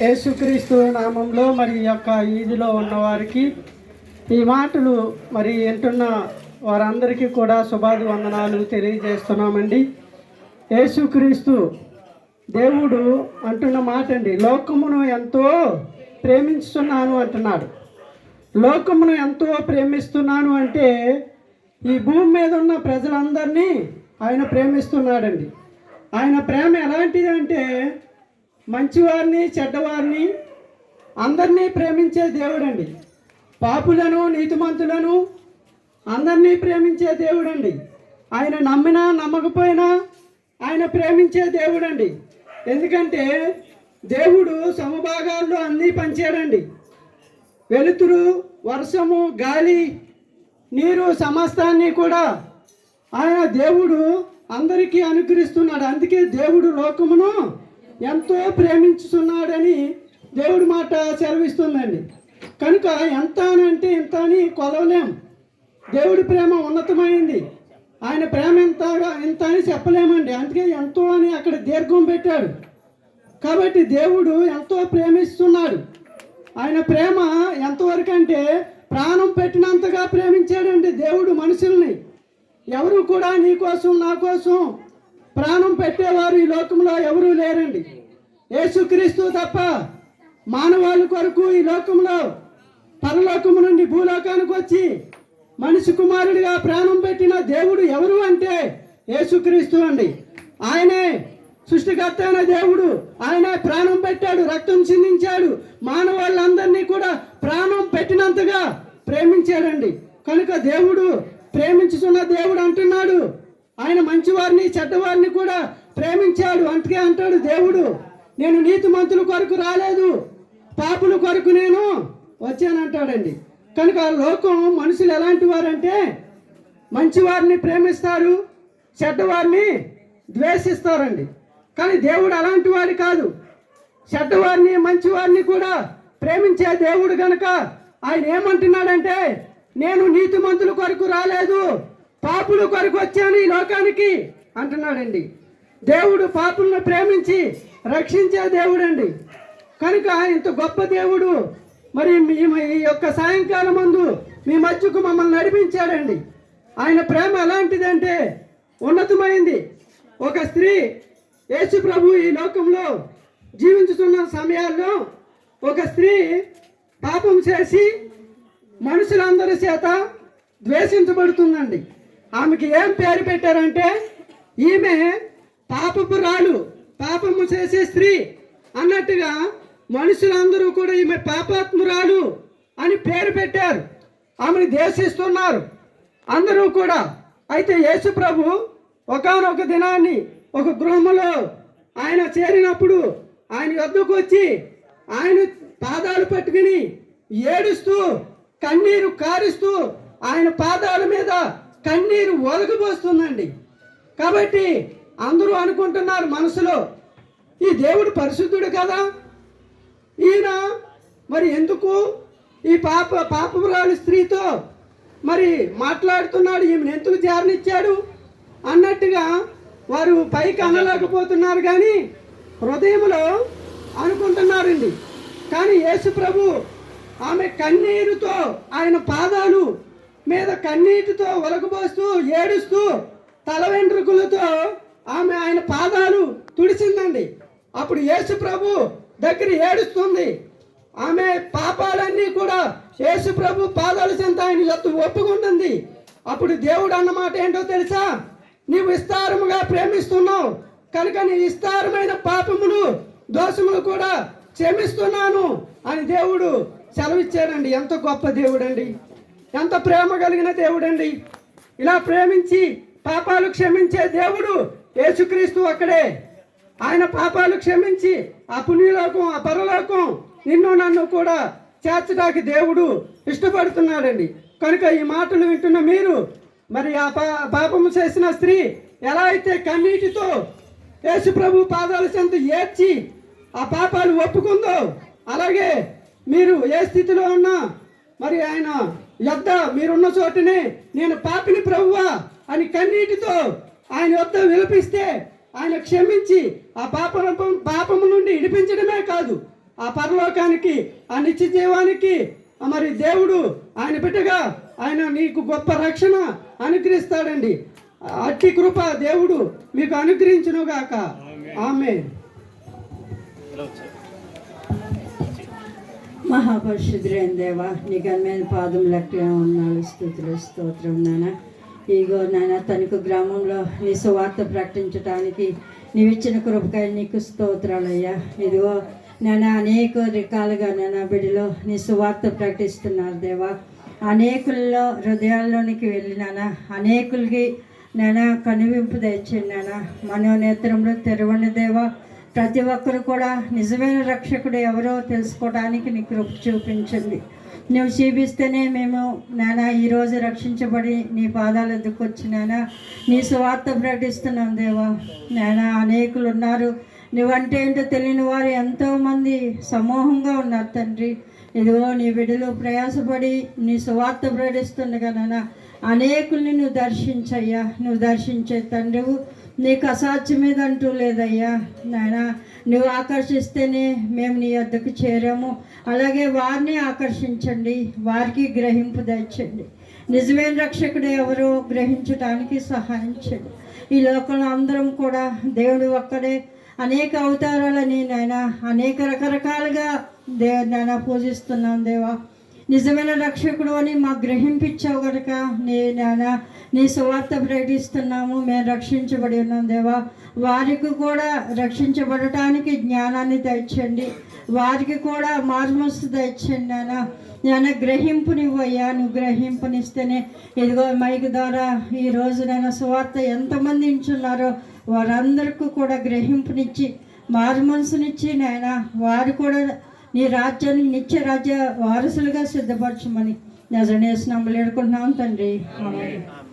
యేసుక్రీస్తు నామంలో మరి యొక్క ఈదిలో ఉన్నవారికి ఈ మాటలు మరి వింటున్న వారందరికీ కూడా శుభాది వందనాలు తెలియజేస్తున్నామండి. యేసుక్రీస్తు దేవుడు అంటున్న మాట అండి, లోకమును ఎంతో ప్రేమిస్తున్నాను అంటున్నాడు. లోకమును ఎంతో ప్రేమిస్తున్నాను అంటే ఈ భూమి మీద ఉన్న ప్రజలందరినీ ఆయన ప్రేమిస్తున్నాడండి. ఆయన ప్రేమ ఎలాంటిది అంటే మంచివారిని చెడ్డవారిని అందరినీ ప్రేమించే దేవుడండి. పాపులను నీతిమంతులను అందరినీ ప్రేమించే దేవుడండి. ఆయన నమ్మినా నమ్మకపోయినా ఆయన ప్రేమించే దేవుడండి. ఎందుకంటే దేవుడు సమభాగాల్లో అన్నీ పంచాడండి. వెలుతురు, వర్షము, గాలి, నీరు సమస్తాన్ని కూడా ఆయన దేవుడు అందరికీ అనుగ్రహిస్తున్నాడు. అందుకే దేవుడు లోకమును ఎంతో ప్రేమించుతున్నాడని దేవుడి మాట సెలవిస్తుందండి. కనుక ఎంత అని అంటే ఇంత అని కొలవలేం. దేవుడి ప్రేమ ఉన్నతమైంది. ఆయన ప్రేమ ఎంత అని చెప్పలేమండి. అందుకే ఎంతో అని అక్కడ దీర్ఘం పెట్టాడు. కాబట్టి దేవుడు ఎంతో ప్రేమిస్తున్నాడు. ఆయన ప్రేమ ఎంతవరకు అంటే ప్రాణం పెట్టినంతగా ప్రేమించాడండి దేవుడు మనుషుల్ని. ఎవరు కూడా నీ కోసం నా కోసం ప్రాణం పెట్టేవారు ఈ లోకంలో ఎవరూ లేరండి. యేసుక్రీస్తు తప్ప మానవాళి కొరకు ఈ లోకంలో పరలోకము నుండి భూలోకానికి వచ్చి మనిషి కుమారుడిగా ప్రాణం పెట్టిన దేవుడు ఎవరు అంటే యేసుక్రీస్తు అండి. ఆయనే సృష్టికర్త అయిన దేవుడు. ఆయనే ప్రాణం పెట్టాడు, రక్తం చిందించాడు, మానవాళ్ళందరినీ కూడా ప్రాణం పెట్టినంతగా ప్రేమించాడండి. కనుక దేవుడు ప్రేమించుతున్న దేవుడు అంటున్నాడు, ఆయన మంచివారిని చెడ్డవారిని కూడా ప్రేమించాడు. అందుకే అంటాడు దేవుడు, నేను నీతిమంతుల కొరకు రాలేదు, పాపుల కొరకు నేను వచ్చానంటాడండి. కనుక లోకం మనుషులు ఎలాంటి వారంటే మంచివారిని ప్రేమిస్తారు, చెడ్డవారిని ద్వేషిస్తారండి. కానీ దేవుడు అలాంటి వాడు కాదు. చెడ్డవారిని మంచివారిని కూడా ప్రేమించే దేవుడు కనుక ఆయన ఏమంటున్నాడంటే, నేను నీతిమంతుల కొరకు రాలేదు, పాపుల కొరకు వచ్చాను ఈ లోకానికి అంటున్నాడండి. దేవుడు పాపులను ప్రేమించి రక్షించే దేవుడండి. కనుక ఇంత గొప్ప దేవుడు మరి ఈ యొక్క సాయంకాలం ముందు మీ మధ్యకు మమ్మల్ని నడిపించాడండి. ఆయన ప్రేమ ఎలాంటిదంటే ఉన్నతమైంది. ఒక స్త్రీ యేసు ప్రభు ఈ లోకంలో జీవించుతున్న సమయాల్లో ఒక స్త్రీ పాపం చేసి మనుషులందరి చేత ద్వేషించబడుతుందండి. ఆమెకి ఏం పేరు పెట్టారంటే ఈమె పాపపురాలు, పాపము చేసే స్త్రీ అన్నట్టుగా మనుషులందరూ కూడా ఈమె పాపాత్మురాలు అని పేరు పెట్టారు. ఆమెను ద్వేషిస్తున్నారు అందరూ కూడా. అయితే యేసు ప్రభు ఒకానొక దినాన్ని ఒక గృహములో ఆయన చేరినప్పుడు ఆయన వద్దకు వచ్చి ఆయన పాదాలు పట్టుకుని ఏడుస్తూ కన్నీరు కారుస్తూ ఆయన పాదాల మీద కన్నీరు ఒలగబోస్తుందండి. కాబట్టి అందరూ అనుకుంటున్నారు మనసులో, ఈ దేవుడు పరిశుద్ధుడు కదా, ఈయన మరి ఎందుకు ఈ పాపపురాలు స్త్రీతో మరి మాట్లాడుతున్నాడు, ఈమెను ఎందుకు చేరనిచ్చాడు అన్నట్టుగా వారు పైకి అనలేకపోతున్నారు, కానీ హృదయంలో అనుకుంటున్నారండి. కానీ యేసు ప్రభు ఆమె కన్నీరుతో ఆయన పాదాలు మీద కన్నీటితో ఒలకబోస్తూ ఏడుస్తూ తల వెంట్రుకలతో ఆమె ఆయన పాదాలు తుడిచిందండి. అప్పుడు యేసు ప్రభు దగ్గర ఏడుస్తుంది. ఆమె పాపాలన్నీ కూడా యేసు ప్రభు పాదాల చెంత ఆయన ఒప్పుకుంటుంది. అప్పుడు దేవుడు అన్నమాట ఏంటో తెలుసా, నీవు విస్తారముగా ప్రేమిస్తున్నావు కనుక నీ విస్తారమైన పాపములు దోషములు కూడా క్షమిస్తున్నాను అని దేవుడు సెలవిచ్చాడండి. ఎంత గొప్ప దేవుడండి, ఎంత ప్రేమ కలిగిన దేవుడండి. ఇలా ప్రేమించి పాపాలు క్షమించే దేవుడు యేసుక్రీస్తు ఒక్కడే. ఆయన పాపాలు క్షమించి ఆ పుణ్యలోకం, ఆ పరలోకం నిన్ను నన్ను కూడా చేర్చడానికి దేవుడు ఇష్టపడుతున్నాడండి. కనుక ఈ మాటలు వింటున్న మీరు మరి ఆ పాపము చేసిన స్త్రీ ఎలా అయితే కన్నీటితో యేసు ప్రభు పాదాల చెంత ఏడ్చి ఆ పాపాలు ఒప్పుకుందో, అలాగే మీరు ఏ స్థితిలో ఉన్నా మరి ఆయన యొద్ద మీరున్న చోటనే నేను పాపిని ప్రభువా అని కన్నీటితో ఆయన యొద్ద విలపిస్తే ఆయన క్షమించి ఆ పాపము నుండి విడిపించడమే కాదు, ఆ పరలోకానికి, ఆ నిత్య జీవానికి మరి దేవుడు ఆయన బిడ్డగా ఆయన నీకు గొప్ప రక్షణ అనుగ్రహిస్తాడండి. అట్టి కృప దేవుడు మీకు అనుగ్రహించునుగాక. ఆమేన్. మహాపరిశుద్ధులైన దేవా, నీ ఘనమైన పాదములకి ఉన్నాడు. స్తుతులు స్తోత్రం నాన్న. ఇగో నాన్న, తణుకు గ్రామంలో నీ సువార్త ప్రకటించడానికి నీవిచ్చిన కృపకాయ నీకు స్తోత్రాలయ్యా. ఇదిగో నాన్న, అనేక రకాలుగా నాన్న బిడ్డలో నీ సువార్త ప్రకటిస్తున్నారు దేవా. అనేకుల్లో హృదయాల్లోనికి వెళ్ళినానా, అనేకులకి నాన్న కనువింపు తెచ్చింది నాన్న. మనోనేత్రంలో తెరవండి దేవా. ప్రతి ఒక్కరు కూడా నిజమైన రక్షకుడు ఎవరో తెలుసుకోవడానికి నీ కృప చూపించండి. నువ్వు చూపిస్తేనే మేము నాన్న ఈరోజు రక్షించబడి నీ పాదాల దిక్కొచ్చినానా నీ సువార్త ప్రకటిస్తున్నాం దేవా. నాన్న, అనేకులు ఉన్నారు, నువ్వంటే ఏంటో తెలియని వారు ఎంతోమంది సమూహంగా ఉన్నారు తండ్రి. ఇదిగో నీ బిడ్డలు ప్రయాసపడి నీ సువార్త ప్రకటిస్తుండగా నాన్న అనేకుల్ని నువ్వు దర్శించయ్యా. నువ్వు దర్శించే తండ్రివు, నీకు అసాధ్యమేదంటూ లేదయ్యా. నాయన, నువ్వు ఆకర్షిస్తేనే మేము నీ వద్దకు చేరాము. అలాగే వారిని ఆకర్షించండి, వారికి గ్రహింపు తెచ్చండి. నిజమైన రక్షకుడు ఎవరో గ్రహించడానికి సహాయం చేయండి. ఈ లోకంలో అందరం కూడా దేవుడు ఒక్కడే, అనేక అవతారాలని నాయన అనేక రకరకాలుగా నాయన పూజిస్తున్నాం దేవా. నిజమైన రక్షకుడు అని మాకు గ్రహింపించావు కనుక నీ సువార్త ప్రకటిస్తున్నాము. మేము రక్షించబడి ఉన్నాం దేవా. వారికి కూడా రక్షించబడటానికి జ్ఞానాన్ని తెచ్చండి, వారికి కూడా మార్మస్సు తెచ్చండి నాన్న. గ్రహింపునివ్వయ్యా. నువ్వు గ్రహింపునిస్తేనే ఇదిగో మైక్ ద్వారా ఈరోజు నేను సువార్త ఎంతమంది ఇంచున్నారో వారందరికీ కూడా గ్రహింపునిచ్చి మార్మనసునిచ్చి నాయన వారు కూడా నీ రాజ్యాన్ని నిత్య రాజ్య వారసులుగా సిద్ధపరచమని నజరేయుని నామములో వేడుకుంటున్నాం తండ్రి. ఆమేన్.